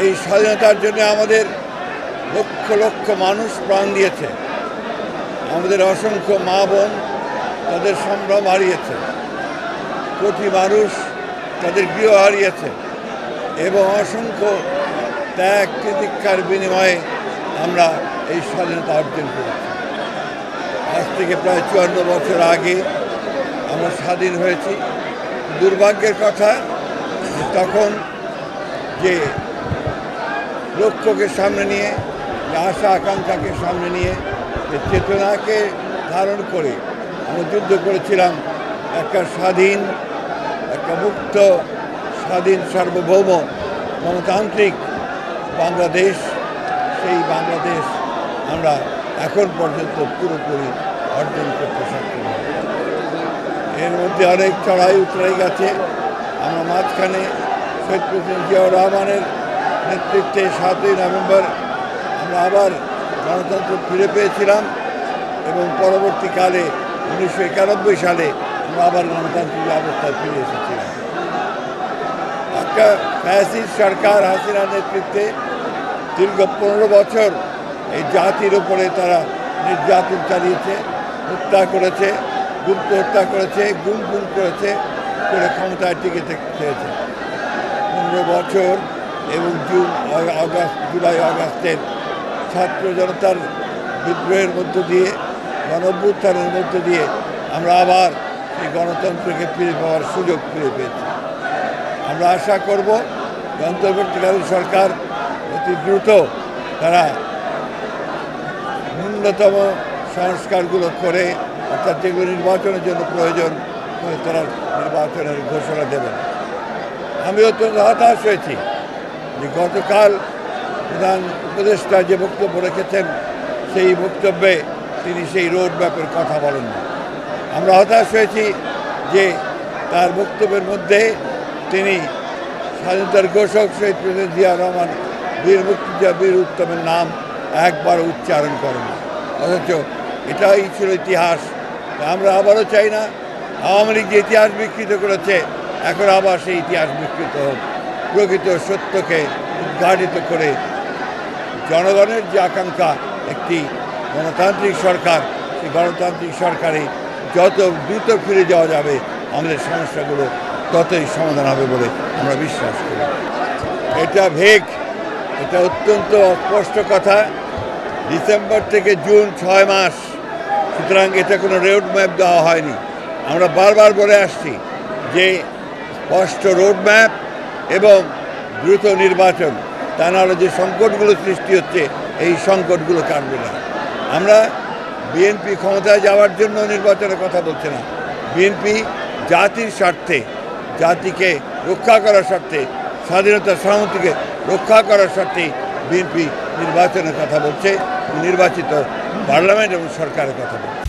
এই স্বাধীনতার জন্য আমাদের লক্ষ লক্ষ মানুষ প্রাণ দিয়েছে, আমাদের অসংখ্য মা বোন তাদের সম্ভ্রম হারিয়েছে, কোটি মানুষ তাদের গৃহ হারিয়েছে এবং অসংখ্য ত্যাগ তিতিক্ষার বিনিময়ে আমরা এই স্বাধীনতা অর্জন করেছি। আজ থেকে প্রায় 54 বছর আগে আমরা স্বাধীন হয়েছি। দুর্ভাগ্যের কথা তখন যে লক্ষ্যকে সামনে নিয়ে, আশা আকাঙ্ক্ষাকে সামনে নিয়ে, চেতনাকে ধারণ করে আমরা যুদ্ধ করেছিলাম একটা স্বাধীন, একটা মুক্ত, স্বাধীন, সার্বভৌম, গণতান্ত্রিক বাংলাদেশ। সেই বাংলাদেশ আমরা এখন পর্যন্ত পুরোপুরি অর্জন করতে সক্ষম হই। এর মধ্যে অনেক চড়াই উতরাই গেছে। আমরা মাঝখানে শহীদ প্রেসিডেন্ট জিয়াউর রহমানের নেতৃত্বে 7ই নভেম্বর আমরা আবার গণতন্ত্র ফিরে পেয়েছিলাম এবং পরবর্তীকালে 1991 সালে আমরা আবার গণতান্ত্রিক অবস্থায় ফিরে এসেছিলাম। একটা ফ্যাসিস্ট সরকার হাসিনার নেতৃত্বে দীর্ঘ 15 বছর এই জাতির উপরে তারা নির্যাতন চালিয়েছে, হত্যা করেছে, গুপ্ত হত্যা করেছে, গুম করেছে, করে ক্ষমতায় টিকে থাকতে চেয়েছে। 15 বছর এবং জুলাই আগস্টের ছাত্র জনতার বিদ্রোহের মধ্য দিয়ে, গণঅভ্যুত্থানের মধ্য দিয়ে আমরা আবার এই গণতন্ত্রকে ফিরে পাওয়ার সুযোগ ফিরে পেয়েছি। আমরা আশা করব অন্তর্বর্তীকালীন সরকার অতি দ্রুত তারা ন্যূনতম সংস্কারগুলো করে, অর্থাৎ যেগুলো নির্বাচনের জন্য প্রয়োজন তারা নির্বাচনের ঘোষণা দেবেন। আমি অত্যন্ত হতাশ হয়েছি যে গতকাল প্রধান উপদেষ্টা যে বক্তব্য রেখেছেন সেই বক্তব্যে তিনি সেই রোড ম্যাপের কথা বলেন না। আমরা হতাশ হয়েছি যে তার বক্তব্যের মধ্যে তিনি স্বাধীনতার ঘোষক শহীদ প্রেসিডেন্ট জিয়া রহমান, বীর মুক্তিযোদ্ধা, বীর উত্তমের নাম একবার উচ্চারণ করেন, অথচ এটাই ছিল ইতিহাস। আমরা আবারও চাই না আওয়ামী লীগ যে ইতিহাস বিকৃত করেছে এখন আবার সেই ইতিহাস বিকৃত হোক। প্রকৃত সত্যকে উদ্ঘাটিত করে জনগণের যে আকাঙ্ক্ষা একটি গণতান্ত্রিক সরকার, সেই গণতান্ত্রিক সরকারে যত দ্রুত ফিরে যাওয়া যাবে আমাদের সমস্যাগুলো ততই সমাধান হবে বলে আমরা বিশ্বাস করি। এটা ভেগ, এটা অত্যন্ত অস্পষ্ট কথা। ডিসেম্বর থেকে জুন 6 মাস, সুতরাং এটা কোনো রোড ম্যাপ দেওয়া হয়নি। আমরা বারবার বলে আসছি যে স্পষ্ট রোড ম্যাপ এবং দ্রুত নির্বাচন, তা নাহলে যে সংকটগুলো সৃষ্টি হচ্ছে এই সংকটগুলো কাটবে না। আমরা বিএনপি ক্ষমতায় যাওয়ার জন্য নির্বাচনের কথা বলছে না। বিএনপি জাতির স্বার্থে, জাতিকে রক্ষা করার স্বার্থে, স্বাধীনতা সামগ্রীকে রক্ষা করার স্বার্থে বিএনপি নির্বাচনের কথা বলছে, নির্বাচিত পার্লামেন্ট এবং সরকারের কথা বলছে।